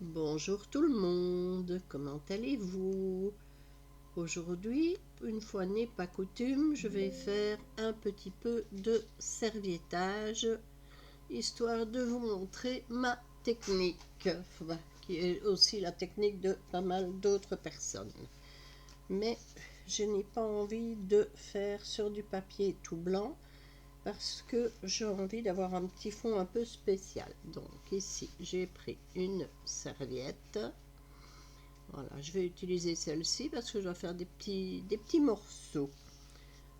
Bonjour tout le monde, comment allez-vous? Aujourd'hui, une fois n'est pas coutume, je vais faire un petit peu de serviettage, histoire de vous montrer ma technique, qui est aussi la technique de pas mal d'autres personnes. Mais je n'ai pas envie de faire sur du papier tout blanc, parce que j'ai envie d'avoir un petit fond un peu spécial. Donc ici, j'ai pris une serviette. Voilà, je vais utiliser celle-ci parce que je vais faire des petits morceaux.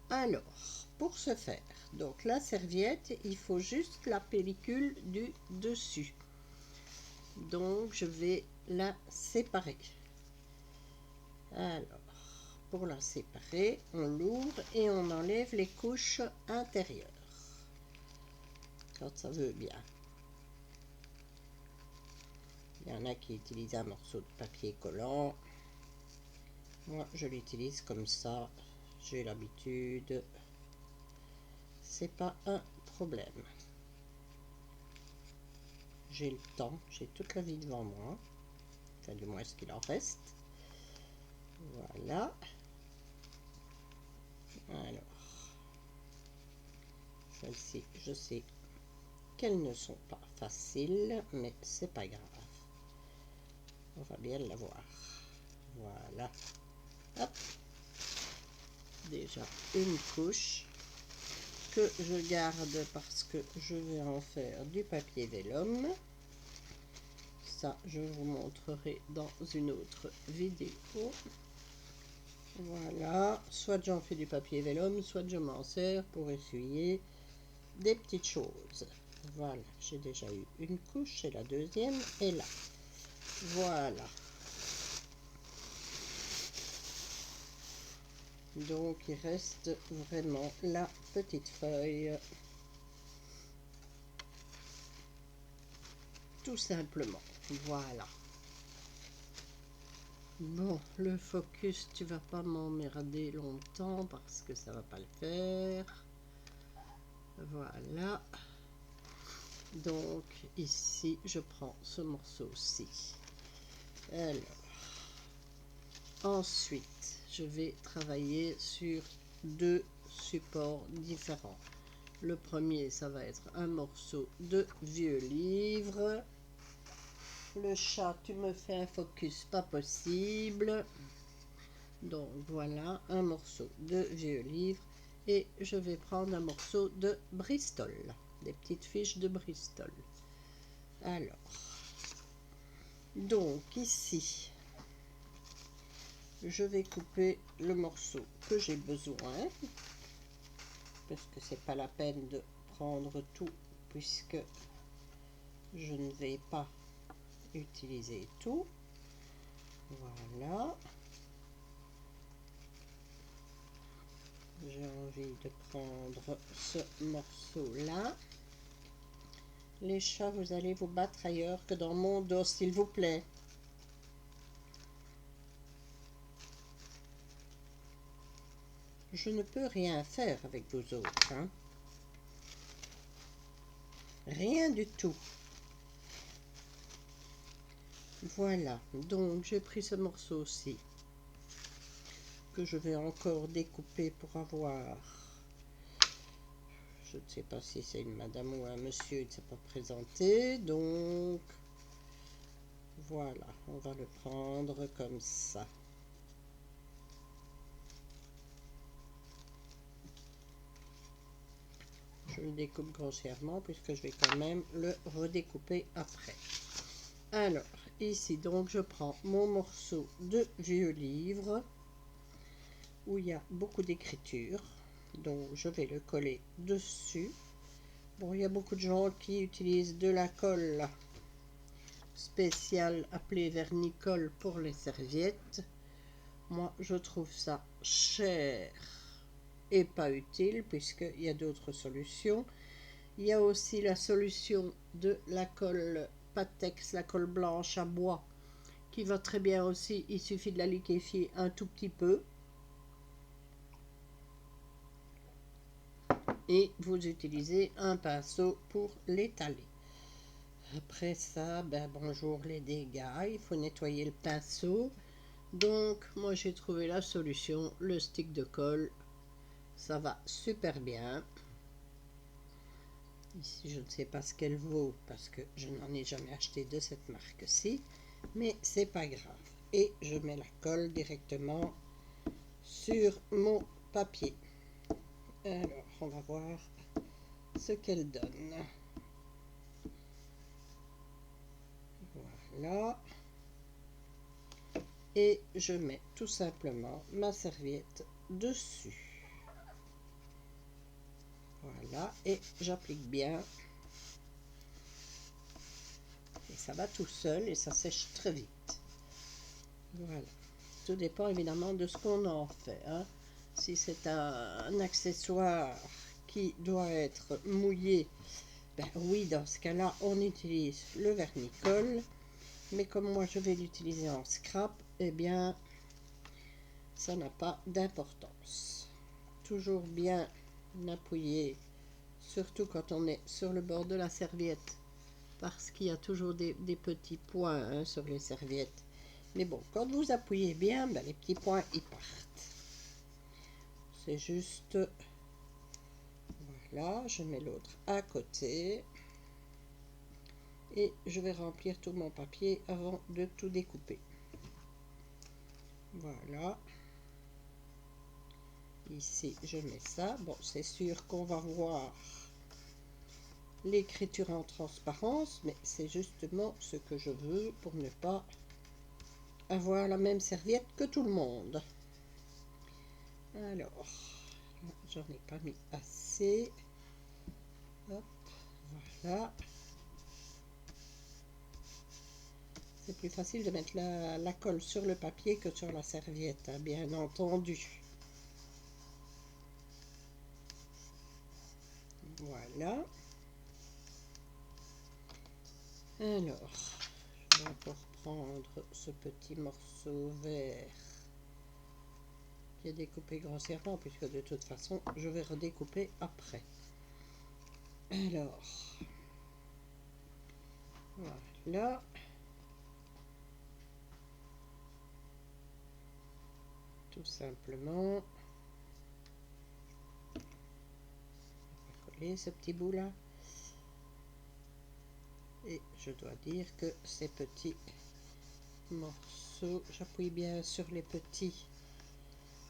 Alors, pour ce faire, donc la serviette, il faut juste la pellicule du dessus. Donc, je vais la séparer. Alors, pour la séparer, on l'ouvre et on enlève les couches intérieures. Quand ça veut bien. Il y en a qui utilisent un morceau de papier collant. Moi, je l'utilise comme ça. J'ai l'habitude. C'est pas un problème. J'ai le temps, j'ai toute la vie devant moi. Enfin, du moins ce qu'il en reste. Voilà. Alors, celles-ci, je sais qu'elles ne sont pas faciles, mais c'est pas grave. On va bien la voir. Voilà. Hop. Déjà une couche que je garde parce que je vais en faire du papier vélum. Ça, je vous montrerai dans une autre vidéo. Voilà, soit j'en fais du papier vélum, soit je m'en sers pour essuyer des petites choses. Voilà, j'ai déjà eu une couche et la deuxième est là. Voilà. Donc il reste vraiment la petite feuille. Tout simplement. Voilà. Bon, le focus, tu vas pas m'emmerder longtemps parce que ça va pas le faire. Voilà. Donc ici, je prends ce morceau-ci. Alors, ensuite, je vais travailler sur deux supports différents. Le premier, ça va être un morceau de vieux livre. Le chat, tu me fais un focus, pas possible. Donc voilà, un morceau de vieux livre. Et je vais prendre un morceau de Bristol, des petites fiches de Bristol. Alors, donc ici, je vais couper le morceau que j'ai besoin, parce que c'est pas la peine de prendre tout, puisque je ne vais pas utiliser tout. Voilà. J'ai envie de prendre ce morceau-là. Les chats, vous allez vous battre ailleurs que dans mon dos, s'il vous plaît. Je ne peux rien faire avec vous autres, hein. Rien du tout. Voilà, donc j'ai pris ce morceau-ci que je vais encore découper pour avoir, je ne sais pas si c'est une madame ou un monsieur, il ne s'est pas présenté, donc voilà, on va le prendre comme ça. Je le découpe grossièrement puisque je vais quand même le redécouper après. Alors, ici, donc, je prends mon morceau de vieux livre où il y a beaucoup d'écriture. Donc, je vais le coller dessus. Bon, il y a beaucoup de gens qui utilisent de la colle spéciale appelée vernicole pour les serviettes. Moi, je trouve ça cher et pas utile puisqu'il y a d'autres solutions. Il y a aussi la solution de la colle Patex, la colle blanche à bois, qui va très bien aussi. Il suffit de la liquéfier un tout petit peu. Et vous utilisez un pinceau pour l'étaler. Après ça, ben bonjour les dégâts, il faut nettoyer le pinceau. Donc moi j'ai trouvé la solution, le stick de colle. Ça va super bien. Ici je ne sais pas ce qu'elle vaut parce que je n'en ai jamais acheté de cette marque-ci. Mais c'est pas grave. Et je mets la colle directement sur mon papier. Alors on va voir ce qu'elle donne. Voilà. Et je mets tout simplement ma serviette dessus. Voilà, et j'applique bien. Et ça va tout seul et ça sèche très vite. Voilà. Tout dépend évidemment de ce qu'on en fait. Hein. Si c'est un accessoire qui doit être mouillé, ben oui, dans ce cas-là, on utilise le vernis-colle. Mais comme moi, je vais l'utiliser en scrap, eh bien, ça n'a pas d'importance. Toujours bien appuyer, surtout quand on est sur le bord de la serviette, parce qu'il y a toujours des petits points hein, sur les serviettes. Mais bon, quand vous appuyez bien, ben, les petits points, ils partent. C'est juste... Voilà, je mets l'autre à côté. Et je vais remplir tout mon papier avant de tout découper. Voilà. Ici, je mets ça. Bon, c'est sûr qu'on va voir l'écriture en transparence, mais c'est justement ce que je veux pour ne pas avoir la même serviette que tout le monde. Alors, j'en ai pas mis assez. Hop, voilà. C'est plus facile de mettre la colle sur le papier que sur la serviette, hein, bien entendu. Voilà. Alors, je vais encore prendre ce petit morceau vert qui est découpé grossièrement, puisque de toute façon, je vais redécouper après. Alors, voilà. Tout simplement. On va coller ce petit bout là. Et je dois dire que ces petits morceaux, j'appuie bien sur les petits.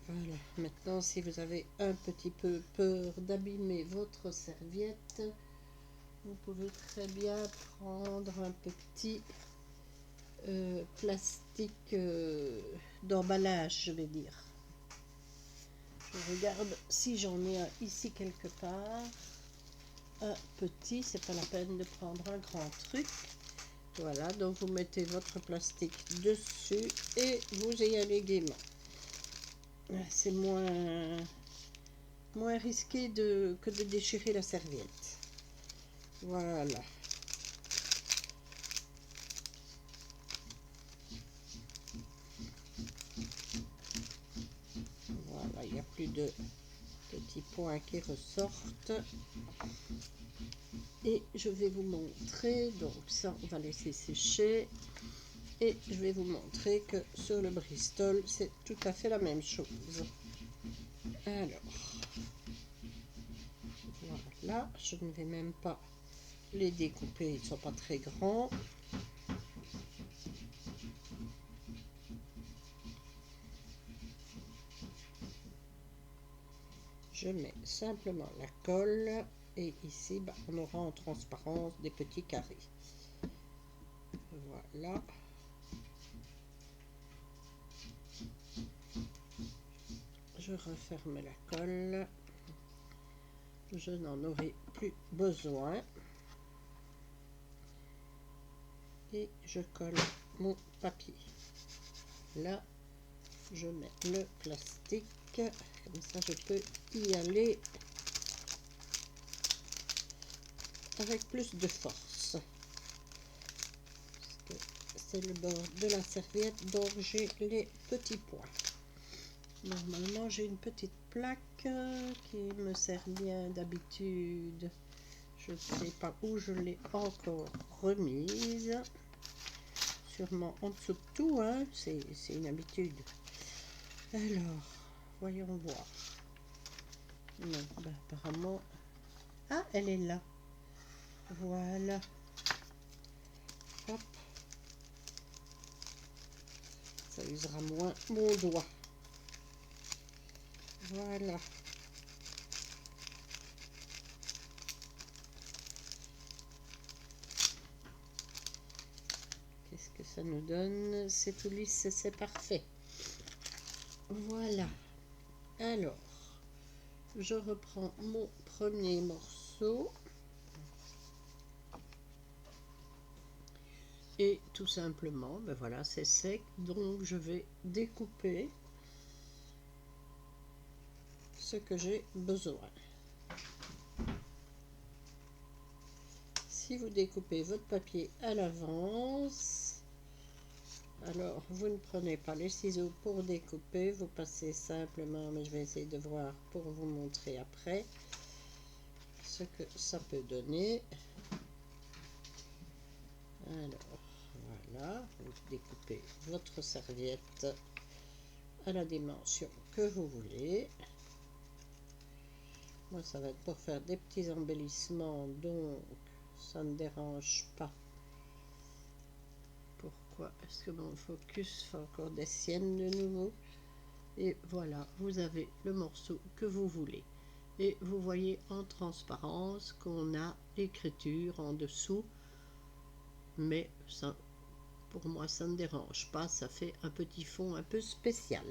Voilà. Maintenant, si vous avez un petit peu peur d'abîmer votre serviette, vous pouvez très bien prendre un petit plastique d'emballage, je vais dire. Je regarde si j'en ai un ici quelque part. Un petit, c'est pas la peine de prendre un grand truc. Voilà, donc vous mettez votre plastique dessus et vous y allez gaiement. C'est moins risqué que de déchirer la serviette. Voilà. Voilà, il n'y a plus de petits points qui ressortent. Et je vais vous montrer, donc ça on va laisser sécher. Et je vais vous montrer que sur le Bristol, c'est tout à fait la même chose. Alors, voilà, je ne vais même pas les découper, ils ne sont pas très grands. Je mets simplement la colle et ici, bah, on aura en transparence des petits carrés. Voilà. Je referme la colle. Je n'en aurai plus besoin. Et je colle mon papier. Là, je mets le plastique. Comme ça, je peux y aller avec plus de force. C'est le bord de la serviette, donc j'ai les petits points. Normalement, j'ai une petite plaque qui me sert bien d'habitude. Je ne sais pas où je l'ai encore remise. Sûrement en dessous de tout, hein. C'est une habitude. Alors, voyons voir. Non, ben, apparemment... Ah, elle est là. Voilà. Hop. Ça usera moins mon doigt. Voilà. Qu'est-ce que ça nous donne? C'est tout lisse, c'est parfait. Voilà. Alors, je reprends mon premier morceau. Et tout simplement, ben voilà, c'est sec. Donc, je vais découper ce que j'ai besoin. Si vous découpez votre papier à l'avance, alors vous ne prenez pas les ciseaux pour découper, vous passez simplement, mais je vais essayer de voir pour vous montrer après ce que ça peut donner. Alors voilà, vous découpez votre serviette à la dimension que vous voulez. Moi ça va être pour faire des petits embellissements, donc ça ne dérange pas. Pourquoi est-ce que mon focus fait encore des siennes de nouveau? Et voilà, vous avez le morceau que vous voulez. Et vous voyez en transparence qu'on a l'écriture en dessous. Mais ça, pour moi, ça ne dérange pas. Ça fait un petit fond un peu spécial.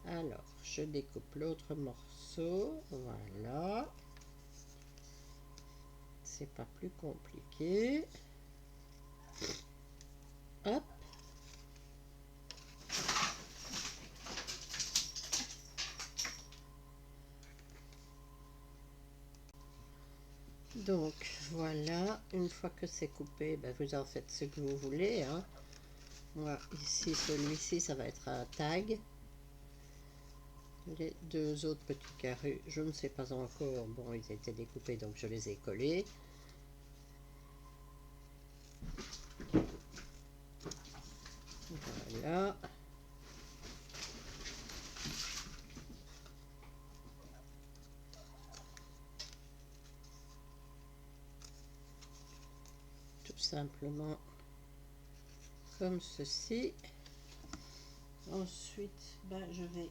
Alors, je découpe l'autre morceau. Voilà. C'est pas plus compliqué. Hop. Donc voilà, une fois que c'est coupé, ben, vous en faites ce que vous voulez, hein. Moi ici, celui-ci, ça va être un tag. Les deux autres petits carrés, je ne sais pas encore. Bon, ils étaient découpés, donc je les ai collés. Voilà. Tout simplement comme ceci. Ensuite, ben, je vais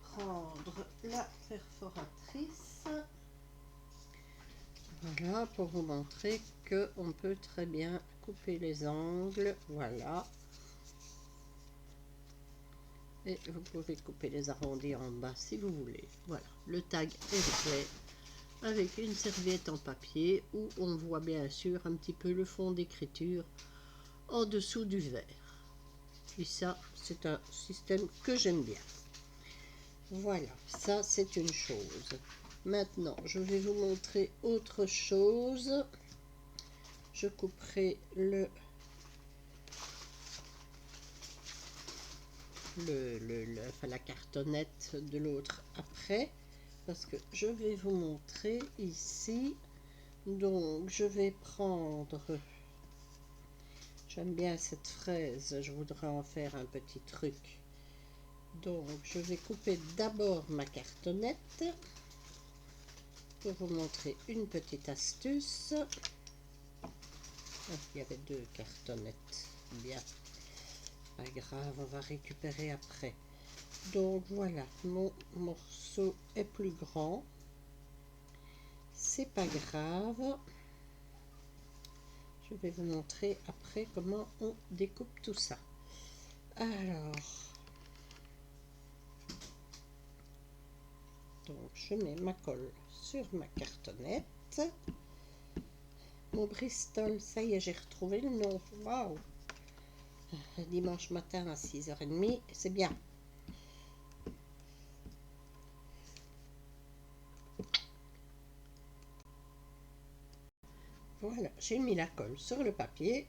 prendre la perforatrice. Voilà, pour vous montrer que on peut très bien couper les angles. Voilà. Et vous pouvez couper les arrondis en bas si vous voulez. Voilà, le tag est fait avec une serviette en papier où on voit bien sûr un petit peu le fond d'écriture en dessous du verre. Et ça, c'est un système que j'aime bien. Voilà, ça c'est une chose. Maintenant, je vais vous montrer autre chose. Je couperai la cartonnette de l'autre après, parce que je vais vous montrer ici. Donc je vais prendre, j'aime bien cette fraise, je voudrais en faire un petit truc. Donc je vais couper d'abord ma cartonnette pour vous montrer une petite astuce. Ah, il y avait deux cartonnettes, bien, pas grave, on va récupérer après. Donc voilà, mon morceau est plus grand, c'est pas grave. Je vais vous montrer après comment on découpe tout ça. Alors, donc je mets ma colle sur ma cartonnette. Mon Bristol, ça y est, j'ai retrouvé le nom. Waouh! Dimanche matin à 6h30, c'est bien. Voilà, j'ai mis la colle sur le papier.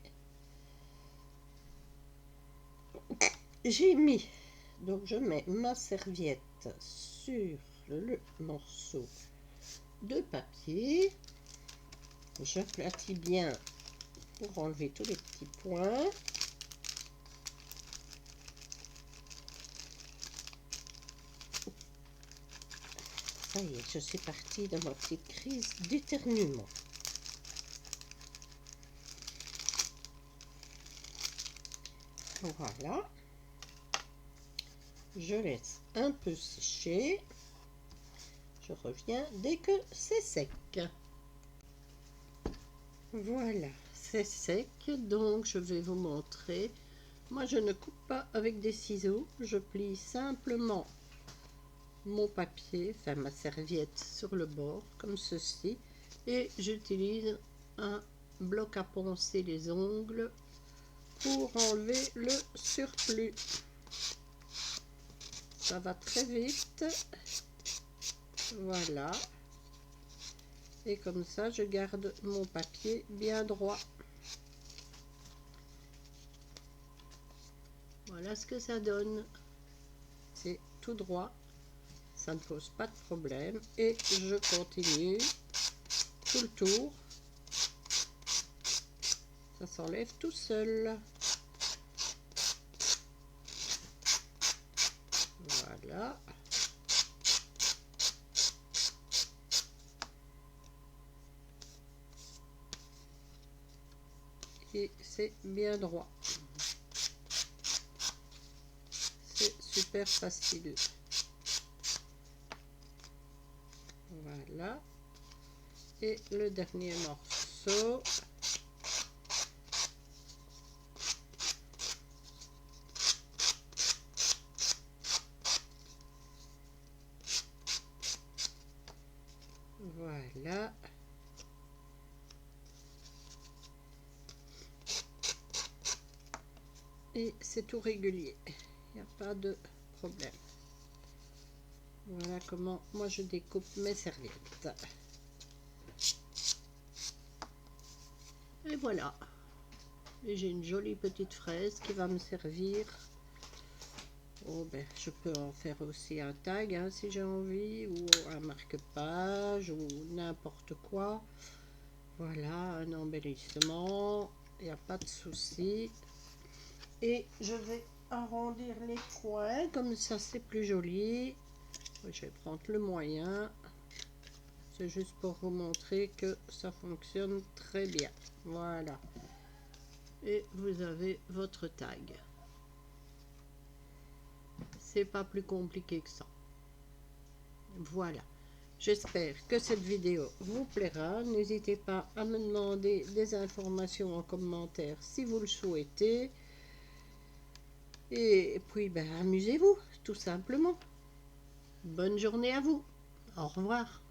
J'ai mis, donc je mets ma serviette sur le morceau de papier. J'aplatis bien pour enlever tous les petits points. Ça y est, je suis partie dans ma petite crise d'éternuement. Voilà. Je laisse un peu sécher. Je reviens dès que c'est sec. Voilà, c'est sec. Donc, je vais vous montrer. Moi, je ne coupe pas avec des ciseaux. Je plie simplement mon papier, enfin ma serviette sur le bord, comme ceci. Et j'utilise un bloc à poncer les ongles pour enlever le surplus. Ça va très vite. Voilà. Et comme ça, je garde mon papier bien droit. Voilà ce que ça donne. C'est tout droit. Ça ne pose pas de problème. Et je continue tout le tour. Ça s'enlève tout seul. Voilà. Et c'est bien droit. C'est super facile. Voilà. Et le dernier morceau. Voilà. Et c'est tout régulier. Il n'y a pas de problème. Voilà comment moi je découpe mes serviettes. Et voilà. Et j'ai une jolie petite fraise qui va me servir. Oh ben, je peux en faire aussi un tag hein, si j'ai envie, ou un marque-page, ou n'importe quoi. Voilà, un embellissement. Il n'y a pas de souci. Et je vais arrondir les coins, comme ça c'est plus joli. Je vais prendre le moyen. C'est juste pour vous montrer que ça fonctionne très bien. Voilà. Et vous avez votre tag. C'est pas plus compliqué que ça. Voilà. J'espère que cette vidéo vous plaira. N'hésitez pas à me demander des informations en commentaire si vous le souhaitez. Et puis, ben, amusez-vous, tout simplement. Bonne journée à vous. Au revoir.